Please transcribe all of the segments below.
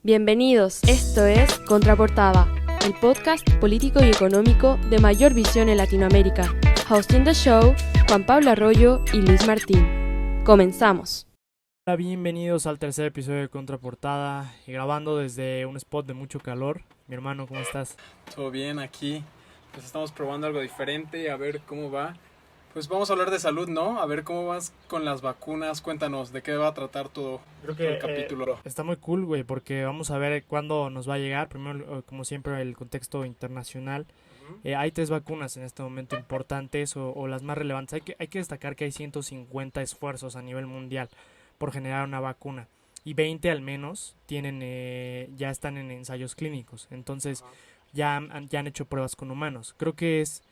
Bienvenidos, esto es Contraportada, el podcast político y económico de mayor visión en Latinoamérica. Hosting the show, Juan Pablo Arroyo y Luis Martín. Comenzamos. Hola, bienvenidos al tercer episodio de Contraportada, y grabando desde un spot de mucho calor. Mi hermano, ¿cómo estás? Todo bien aquí, pues estamos probando algo diferente, a ver cómo va. Pues vamos a hablar de salud, ¿no? A ver cómo vas con las vacunas, cuéntanos de qué va a tratar todo el capítulo. Está muy cool, güey, porque vamos a ver cuándo nos va a llegar. Primero, como siempre, el contexto internacional. Hay 3 vacunas en este momento importantes o las más relevantes. Hay que destacar que hay 150 esfuerzos a nivel mundial por generar una vacuna. Y 20 al menos ya están en ensayos clínicos. Entonces ya han hecho pruebas con humanos. Creo que es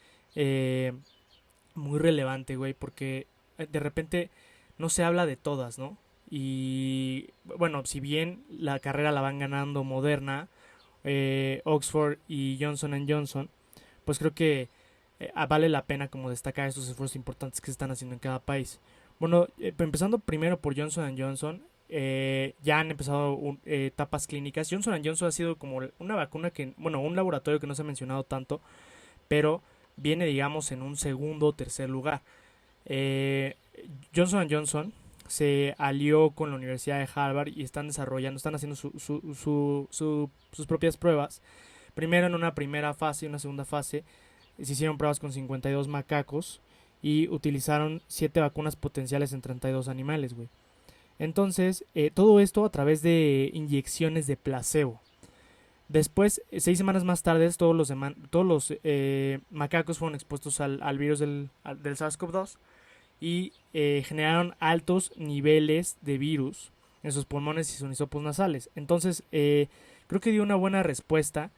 muy relevante, güey, porque de repente no se habla de todas, ¿no? Y bueno, si bien la carrera la van ganando Moderna, Oxford y Johnson Johnson, pues creo que vale la pena como destacar estos esfuerzos importantes que se están haciendo en cada país. Bueno, empezando primero por Johnson Johnson, ya han empezado etapas clínicas. Johnson Johnson ha sido como una vacuna un laboratorio que no se ha mencionado tanto, pero viene, digamos, en un segundo o tercer lugar. Johnson Johnson se alió con la Universidad de Harvard y están haciendo sus propias pruebas. Primero en una primera fase y una segunda fase se hicieron pruebas con 52 macacos y utilizaron 7 vacunas potenciales en 32 animales, güey. Entonces, todo esto a través de inyecciones de placebo. Después, 6 semanas más tarde, todos los macacos fueron expuestos al virus del SARS-CoV-2 y generaron altos niveles de virus en sus pulmones y sus hisopos nasales. Entonces, creo que dio una buena respuesta,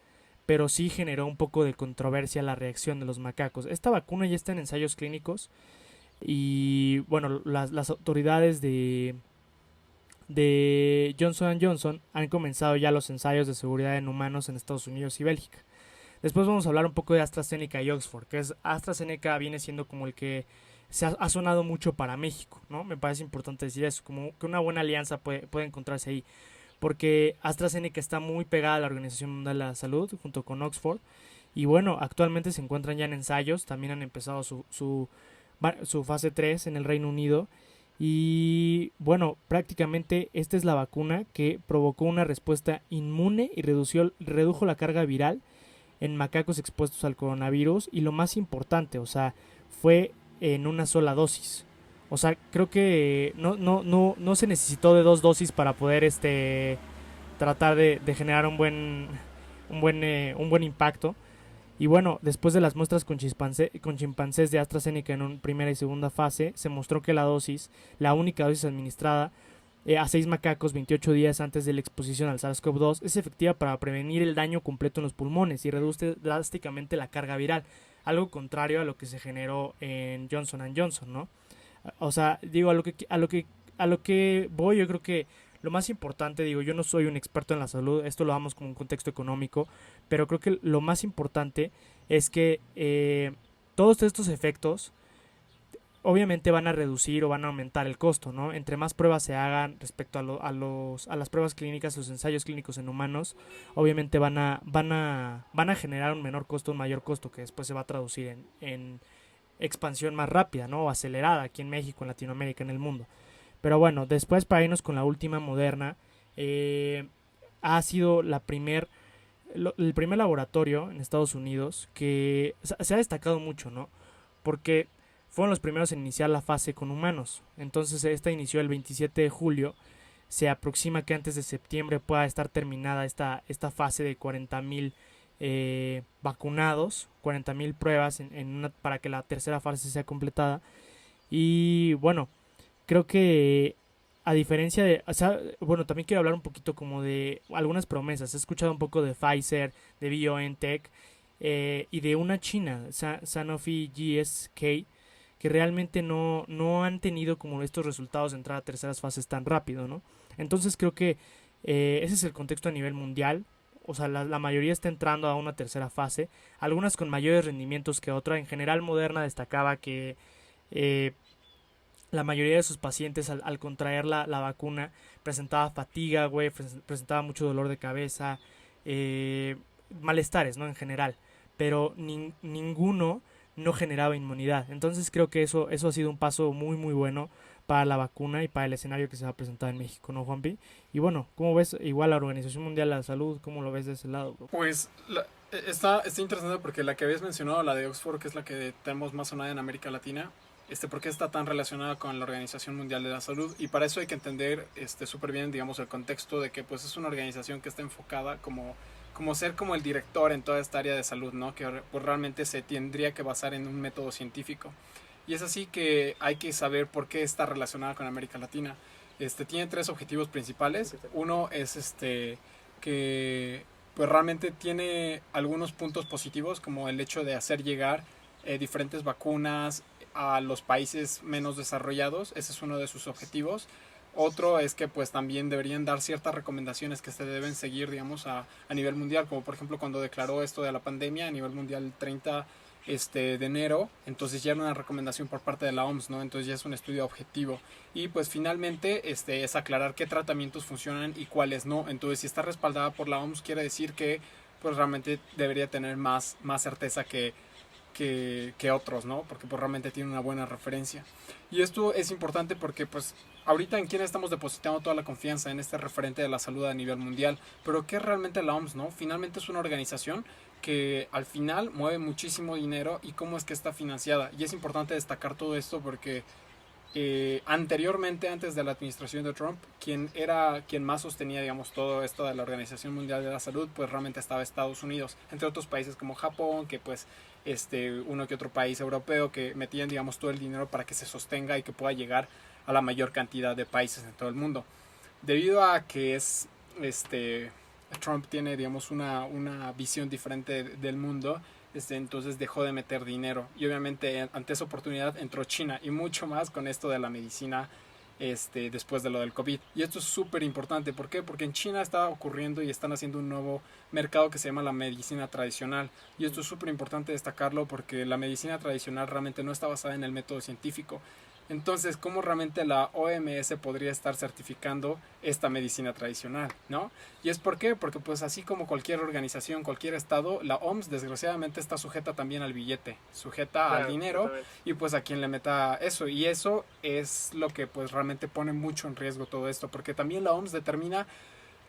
pero sí generó un poco de controversia la reacción de los macacos. Esta vacuna ya está en ensayos clínicos y, bueno, las autoridades de Johnson Johnson han comenzado ya los ensayos de seguridad en humanos en Estados Unidos y Bélgica. Después vamos a hablar un poco de AstraZeneca y Oxford, que AstraZeneca viene siendo como el que ha sonado mucho para México, ¿no? Me parece importante decir eso, como que una buena alianza puede encontrarse ahí, porque AstraZeneca está muy pegada a la Organización Mundial de la Salud junto con Oxford, y bueno, actualmente se encuentran ya en ensayos, también han empezado su fase 3 en el Reino Unido. Y bueno, prácticamente esta es la vacuna que provocó una respuesta inmune y redujo la carga viral en macacos expuestos al coronavirus. Y lo más importante, o sea, fue en una sola dosis. O sea, creo que no se necesitó de 2 dosis para poder tratar de generar un buen impacto. Y bueno, después de las muestras con chimpancés de AstraZeneca en una primera y segunda fase, se mostró que la única dosis administrada a 6 macacos 28 días antes de la exposición al SARS-CoV-2, es efectiva para prevenir el daño completo en los pulmones y reduce drásticamente la carga viral, algo contrario a lo que se generó en Johnson Johnson, ¿no? O sea, digo, a lo que voy, yo creo que lo más importante, digo, yo no soy un experto en la salud, esto lo damos como un contexto económico, pero creo que lo más importante es que todos estos efectos obviamente van a reducir o van a aumentar el costo, ¿no? Entre más pruebas se hagan respecto a las pruebas clínicas, los ensayos clínicos en humanos, obviamente van a generar un menor costo, un mayor costo que después se va a traducir en expansión más rápida, ¿no? O acelerada aquí en México, en Latinoamérica, en el mundo. Pero bueno, después para irnos con la última Moderna, ha sido el primer laboratorio en Estados Unidos que se ha destacado mucho, ¿no? Porque fueron los primeros en iniciar la fase con humanos. Entonces esta inició el 27 de julio. Se aproxima que antes de septiembre pueda estar terminada esta fase de 40,000 vacunados, 40,000 pruebas para que la tercera fase sea completada. Y bueno, creo que a diferencia bueno, también quiero hablar un poquito como de algunas promesas. He escuchado un poco de Pfizer, de BioNTech y de una china, Sanofi GSK, que realmente no han tenido como estos resultados de entrar a terceras fases tan rápido, ¿no? Entonces creo que ese es el contexto a nivel mundial. O sea, la mayoría está entrando a una tercera fase, algunas con mayores rendimientos que otra. En general, Moderna destacaba que la mayoría de sus pacientes al contraer la vacuna presentaba fatiga, güey, presentaba mucho dolor de cabeza, malestares, ¿no? En general, pero ninguno no generaba inmunidad. Entonces creo que eso ha sido un paso muy muy bueno para la vacuna y para el escenario que se va a presentar en México, ¿no, Juanpi? Y bueno, ¿cómo ves igual la Organización Mundial de la Salud? ¿Cómo lo ves de ese lado, bro? Pues está interesante porque la que habías mencionado, la de Oxford, que es la que tenemos más sonada en América Latina, ¿por qué está tan relacionada con la Organización Mundial de la Salud? Y para eso hay que entender súper bien, digamos, el contexto de que pues es una organización que está enfocada como ser como el director en toda esta área de salud, ¿no? Que pues realmente se tendría que basar en un método científico. Y es así que hay que saber por qué está relacionada con América Latina. Tiene 3 objetivos principales. Uno es que pues realmente tiene algunos puntos positivos, como el hecho de hacer llegar diferentes vacunas a los países menos desarrollados. Ese es uno de sus objetivos. Otro es que pues también deberían dar ciertas recomendaciones que se deben seguir, digamos, a nivel mundial, como por ejemplo cuando declaró esto de la pandemia a nivel mundial el 30 de enero, entonces ya era una recomendación por parte de la OMS, ¿no? Entonces ya es un estudio objetivo. Y pues finalmente es aclarar qué tratamientos funcionan y cuáles no. Entonces si está respaldada por la OMS quiere decir que pues realmente debería tener más certeza que otros, ¿no? Porque pues realmente tiene una buena referencia. Y esto es importante porque pues ahorita en quién estamos depositando toda la confianza en este referente de la salud a nivel mundial. Pero ¿qué es realmente la OMS, no? Finalmente es una organización que al final mueve muchísimo dinero y cómo es que está financiada. Y es importante destacar todo esto porque anteriormente, antes de la administración de Trump, quien más sostenía, digamos, todo esto de la Organización Mundial de la Salud, pues realmente estaba Estados Unidos, entre otros países como Japón, que pues uno que otro país europeo que metían, digamos, todo el dinero para que se sostenga y que pueda llegar a la mayor cantidad de países en todo el mundo. Debido a que Trump tiene, digamos, una visión diferente del mundo, entonces dejó de meter dinero y obviamente ante esa oportunidad entró China y mucho más con esto de la medicina después de lo del COVID. Y esto es súper importante. ¿Por qué? Porque en China está ocurriendo y están haciendo un nuevo mercado que se llama la medicina tradicional. Y esto es súper importante destacarlo porque la medicina tradicional realmente no está basada en el método científico. Entonces, ¿cómo realmente la OMS podría estar certificando esta medicina tradicional, ¿no? ¿Y es por qué? Porque pues así como cualquier organización, cualquier estado, la OMS desgraciadamente está sujeta también al billete, sujeta al dinero y pues a quien le meta eso. Y eso es lo que pues realmente pone mucho en riesgo todo esto, porque también la OMS determina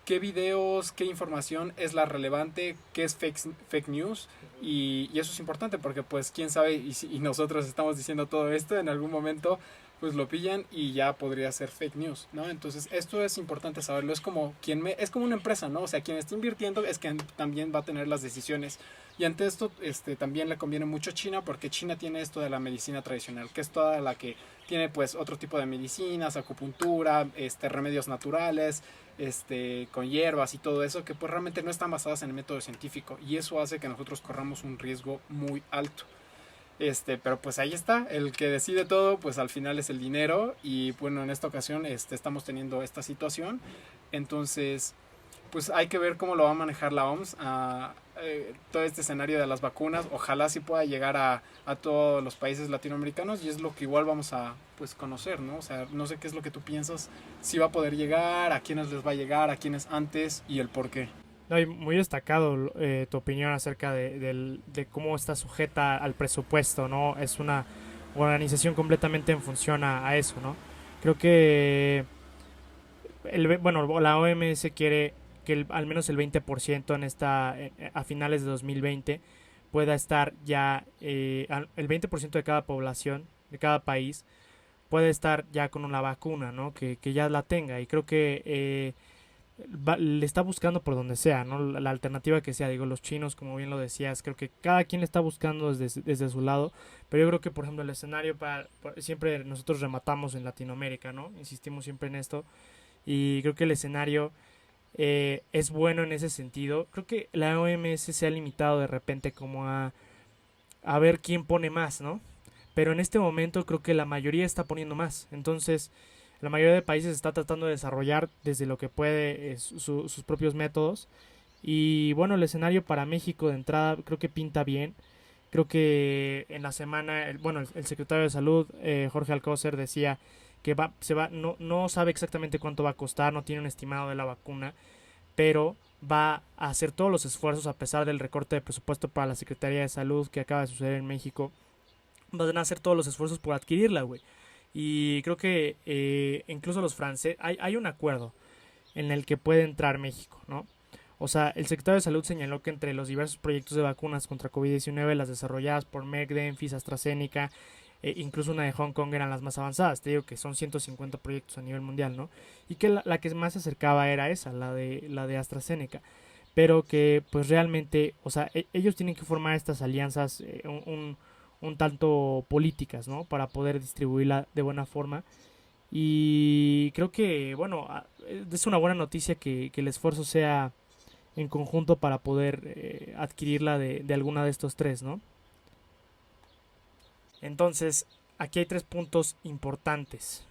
qué videos, qué información es la relevante, qué es fake news y eso es importante porque pues quién sabe y nosotros estamos diciendo todo esto en algún momento pues lo pillan y ya podría ser fake news, ¿no? Entonces esto es importante saberlo, es como es como una empresa, ¿no? O sea, quien está invirtiendo es quien también va a tener las decisiones y ante esto también le conviene mucho a China porque China tiene esto de la medicina tradicional, que es toda la que tiene pues otro tipo de medicinas, acupuntura, remedios naturales, con hierbas y todo eso, que pues realmente no están basadas en el método científico y eso hace que nosotros corramos un riesgo muy alto. Pero pues ahí está, el que decide todo pues al final es el dinero y bueno, en esta ocasión estamos teniendo esta situación, entonces pues hay que ver cómo lo va a manejar la OMS todo este escenario de las vacunas. Ojalá sí pueda llegar a todos los países latinoamericanos y es lo que igual vamos a pues conocer, ¿no? O sea, no sé qué es lo que tú piensas, si va a poder llegar, a quiénes les va a llegar, a quiénes antes y el por qué. No, y muy destacado tu opinión acerca de cómo está sujeta al presupuesto, ¿no? Es una organización completamente en función a eso, ¿no? Creo que la OMS quiere que al menos el 20% a finales de 2020 pueda estar ya, el 20% de cada población, de cada país, puede estar ya con una vacuna, ¿no? Que ya la tenga. Y creo que le está buscando por donde sea, ¿no? La alternativa que sea, digo, los chinos, como bien lo decías, creo que cada quien le está buscando desde su lado, pero yo creo que, por ejemplo, el escenario siempre nosotros rematamos en Latinoamérica, ¿no? Insistimos siempre en esto, y creo que el escenario es bueno en ese sentido. Creo que la OMS se ha limitado de repente como a ver quién pone más, ¿no? Pero en este momento creo que la mayoría está poniendo más, entonces la mayoría de países está tratando de desarrollar desde lo que puede sus propios métodos. Y bueno, el escenario para México de entrada creo que pinta bien. Creo que en la semana, el secretario de Salud, Jorge Alcocer, decía que no sabe exactamente cuánto va a costar, no tiene un estimado de la vacuna, pero va a hacer todos los esfuerzos a pesar del recorte de presupuesto para la Secretaría de Salud que acaba de suceder en México. Van a hacer todos los esfuerzos por adquirirla, güey. Y creo que incluso los franceses, hay un acuerdo en el que puede entrar México, ¿no? O sea, el secretario de Salud señaló que entre los diversos proyectos de vacunas contra COVID-19, las desarrolladas por Merck, Denfis, AstraZeneca, incluso una de Hong Kong, eran las más avanzadas. Te digo que son 150 proyectos a nivel mundial, ¿no? Y que la que más se acercaba era esa, la de AstraZeneca. Pero que pues realmente, o sea, ellos tienen que formar estas alianzas un tanto políticas, ¿no? Para poder distribuirla de buena forma. Y creo que, bueno, es una buena noticia que el esfuerzo sea en conjunto para poder adquirirla de alguna de estos tres, ¿no? Entonces, aquí hay 3 puntos importantes.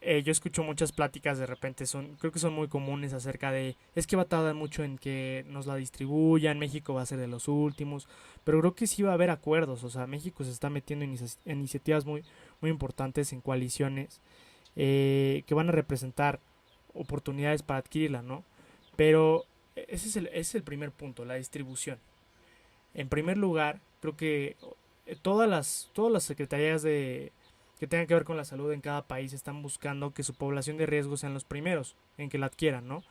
Yo escucho muchas pláticas de repente, creo que son muy comunes acerca de, es que va a tardar mucho en que nos la distribuyan, México va a ser de los últimos, pero creo que sí va a haber acuerdos, o sea, México se está metiendo en iniciativas muy, muy importantes en coaliciones que van a representar oportunidades para adquirirla, ¿no? Pero ese es el primer punto, la distribución. En primer lugar, creo que todas las secretarías que tengan que ver con la salud en cada país están buscando que su población de riesgo sean los primeros en que la adquieran, ¿no?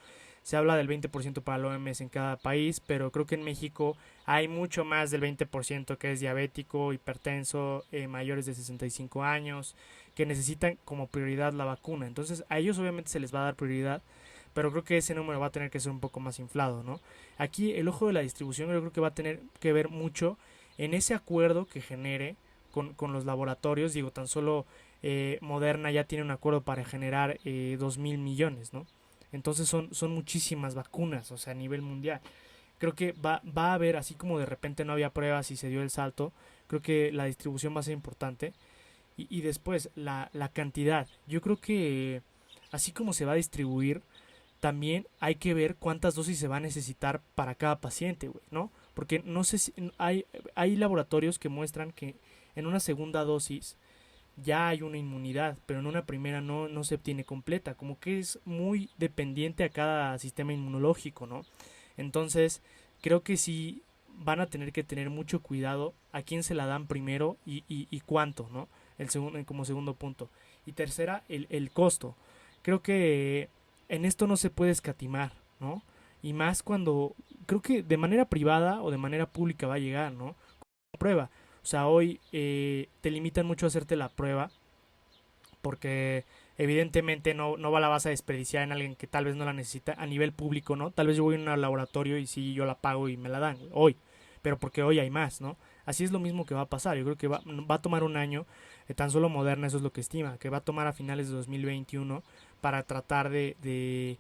Se habla del 20% para el OMS en cada país, pero creo que en México hay mucho más del 20% que es diabético, hipertenso, mayores de 65 años, que necesitan como prioridad la vacuna. Entonces a ellos obviamente se les va a dar prioridad, pero creo que ese número va a tener que ser un poco más inflado, ¿no? Aquí el ojo de la distribución yo creo que va a tener que ver mucho en ese acuerdo que genere con los laboratorios. Digo, tan solo Moderna ya tiene un acuerdo para generar 2.000 millones, ¿no? Entonces son muchísimas vacunas, o sea, a nivel mundial. Creo que va a haber, así como de repente no había pruebas y se dio el salto, creo que la distribución va a ser importante. Y después, la cantidad. Yo creo que así como se va a distribuir, también hay que ver cuántas dosis se va a necesitar para cada paciente, güey, ¿no? Porque no sé si hay laboratorios que muestran que en una segunda dosis ya hay una inmunidad, pero en una primera no se obtiene completa, como que es muy dependiente a cada sistema inmunológico, ¿no? Entonces, creo que sí van a tener que tener mucho cuidado a quién se la dan primero y cuánto, ¿no? Como segundo punto. Y tercera, el costo. Creo que en esto no se puede escatimar, ¿no? Y más cuando, creo que de manera privada o de manera pública va a llegar, ¿no? Como prueba. O sea, hoy te limitan mucho a hacerte la prueba porque evidentemente no la vas a desperdiciar en alguien que tal vez no la necesita a nivel público, ¿no? Tal vez yo voy a un laboratorio y sí, yo la pago y me la dan hoy, pero porque hoy hay más, ¿no? Así es lo mismo que va a pasar. Yo creo que va a tomar un año, tan solo Moderna eso es lo que estima, que va a tomar a finales de 2021 para tratar de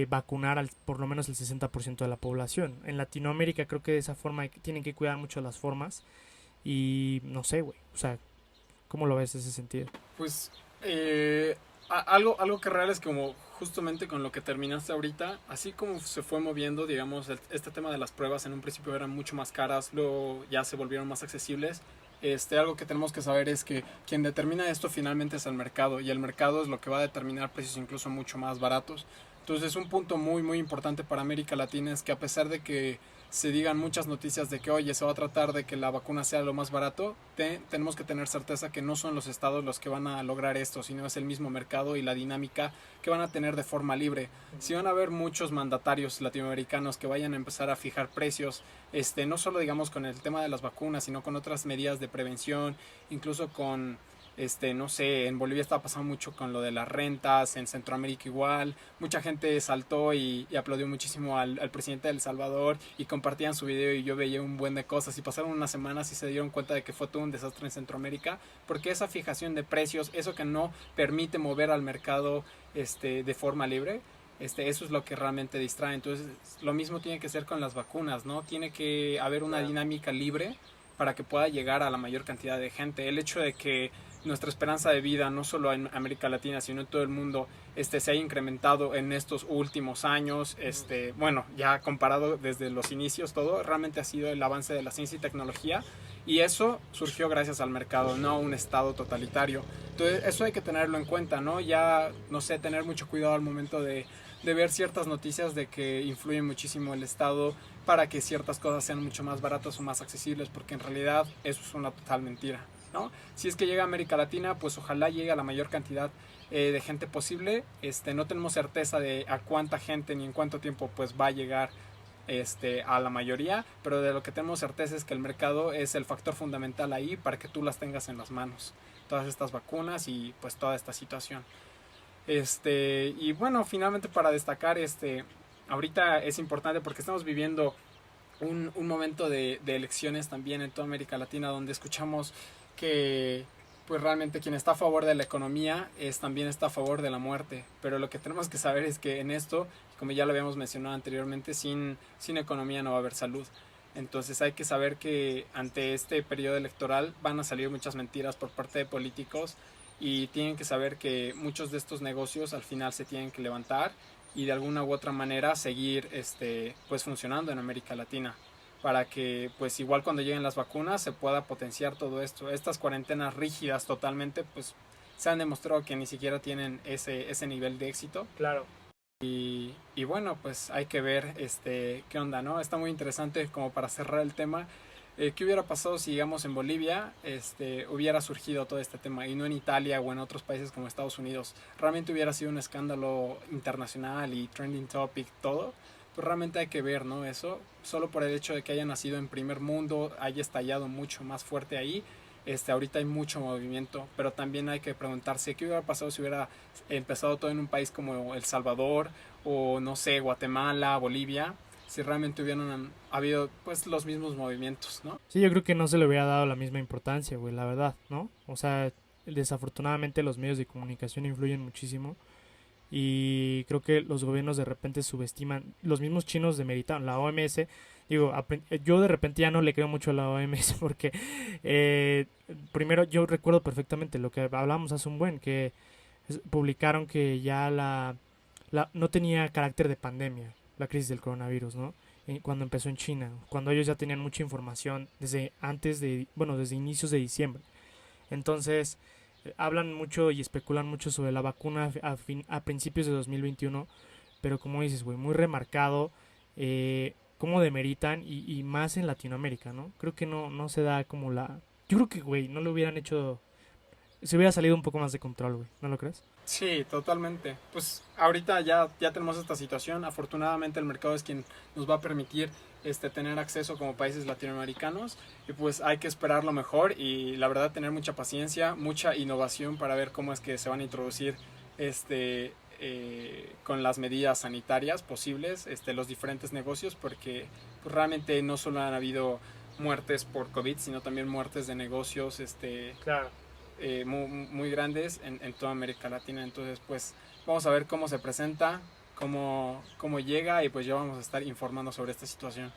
vacunar por lo menos el 60% de la población. En Latinoamérica creo que de esa forma tienen que cuidar mucho las formas y no sé, güey, o sea, ¿cómo lo ves en ese sentido? Pues algo que real es como justamente con lo que terminaste ahorita, así como se fue moviendo, digamos, este tema de las pruebas en un principio eran mucho más caras, luego ya se volvieron más accesibles. Algo que tenemos que saber es que quien determina esto finalmente es el mercado, y el mercado es lo que va a determinar precios incluso mucho más baratos. Entonces un punto muy muy importante para América Latina es que a pesar de que se digan muchas noticias de que oye se va a tratar de que la vacuna sea lo más barato, tenemos que tener certeza que no son los estados los que van a lograr esto, sino es el mismo mercado y la dinámica que van a tener de forma libre. Si van a haber muchos mandatarios latinoamericanos que vayan a empezar a fijar precios, no solo digamos con el tema de las vacunas, sino con otras medidas de prevención, incluso con no sé, en Bolivia estaba pasando mucho con lo de las rentas, en Centroamérica igual, mucha gente saltó y aplaudió muchísimo al presidente de El Salvador y compartían su video y yo veía un buen de cosas y pasaron unas semanas y se dieron cuenta de que fue todo un desastre en Centroamérica porque esa fijación de precios, eso que no permite mover al mercado de forma libre, eso es lo que realmente distrae. Entonces lo mismo tiene que ser con las vacunas, ¿no? Tiene que haber una dinámica libre para que pueda llegar a la mayor cantidad de gente. El hecho de que nuestra esperanza de vida, no solo en América Latina, sino en todo el mundo, se haya incrementado en estos últimos años, bueno, ya comparado desde los inicios, todo realmente ha sido el avance de la ciencia y tecnología, y eso surgió gracias al mercado, no a un estado totalitario. Entonces, eso hay que tenerlo en cuenta, ¿no? Ya, no sé, tener mucho cuidado al momento de ver ciertas noticias de que influye muchísimo el Estado para que ciertas cosas sean mucho más baratas o más accesibles, porque en realidad eso es una total mentira, ¿no? Si es que llega a América Latina, pues ojalá llegue a la mayor cantidad de gente posible. No tenemos certeza de a cuánta gente ni en cuánto tiempo pues va a llegar a la mayoría, pero de lo que tenemos certeza es que el mercado es el factor fundamental ahí para que tú las tengas en las manos, todas estas vacunas y pues toda esta situación. Y bueno, finalmente para destacar, ahorita es importante porque estamos viviendo un momento de elecciones también en toda América Latina, donde escuchamos que pues realmente quien está a favor de la economía también está a favor de la muerte, pero lo que tenemos que saber es que en esto, como ya lo habíamos mencionado anteriormente, sin economía no va a haber salud. Entonces hay que saber que ante este periodo electoral van a salir muchas mentiras por parte de políticos, y tienen que saber que muchos de estos negocios al final se tienen que levantar y de alguna u otra manera seguir pues funcionando en América Latina, para que pues igual cuando lleguen las vacunas se pueda potenciar todo esto. Estas cuarentenas rígidas totalmente pues se han demostrado que ni siquiera tienen ese nivel de éxito. Claro. Y bueno, pues hay que ver qué onda, ¿no? Está muy interesante como para cerrar el tema. ¿Qué hubiera pasado si, digamos, en Bolivia hubiera surgido todo este tema y no en Italia o en otros países como Estados Unidos? Realmente hubiera sido un escándalo internacional y trending topic, todo. Pues realmente hay que ver, ¿no? Eso, solo por el hecho de que haya nacido en primer mundo, haya estallado mucho más fuerte ahí. Ahorita hay mucho movimiento, pero también hay que preguntarse qué hubiera pasado si hubiera empezado todo en un país como El Salvador o, no sé, Guatemala, Bolivia, si realmente hubieran habido pues los mismos movimientos, ¿no? Sí, yo creo que no se le hubiera dado la misma importancia, güey, la verdad, ¿no? O sea, desafortunadamente los medios de comunicación influyen muchísimo y creo que los gobiernos de repente subestiman. Los mismos chinos demeritaron la OMS. Digo, yo de repente ya no le creo mucho a la OMS porque primero yo recuerdo perfectamente lo que hablamos hace un buen, que publicaron que ya no tenía carácter de pandemia la crisis del coronavirus, ¿no? Cuando empezó en China, cuando ellos ya tenían mucha información desde inicios de diciembre. Entonces, hablan mucho y especulan mucho sobre la vacuna a principios de 2021, pero como dices, güey, muy remarcado cómo demeritan y más en Latinoamérica, ¿no? Creo que no se da como yo creo que, güey, no lo hubieran hecho. Se hubiera salido un poco más de control, güey, ¿no lo crees? Sí, totalmente. Pues ahorita ya tenemos esta situación. Afortunadamente el mercado es quien nos va a permitir tener acceso como países latinoamericanos, y pues hay que esperar lo mejor y la verdad tener mucha paciencia, mucha innovación para ver cómo es que se van a introducir con las medidas sanitarias posibles los diferentes negocios, porque pues, realmente no solo han habido muertes por COVID, sino también muertes de negocios Claro. muy grandes en toda América Latina. Entonces pues vamos a ver cómo se presenta, cómo llega, y pues ya vamos a estar informando sobre esta situación.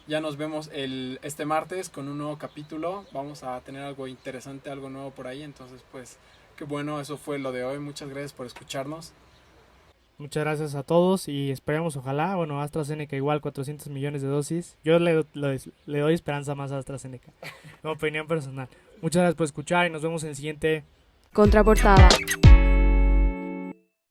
Ya nos vemos este martes con un nuevo capítulo. Vamos a tener algo interesante, algo nuevo por ahí. Entonces pues qué bueno, eso fue lo de hoy. Muchas gracias por escucharnos. Muchas gracias a todos y esperemos, ojalá, AstraZeneca igual 400 millones de dosis. Yo le doy esperanza más a AstraZeneca, como opinión personal. Muchas gracias por escuchar y nos vemos en el siguiente Contraportada.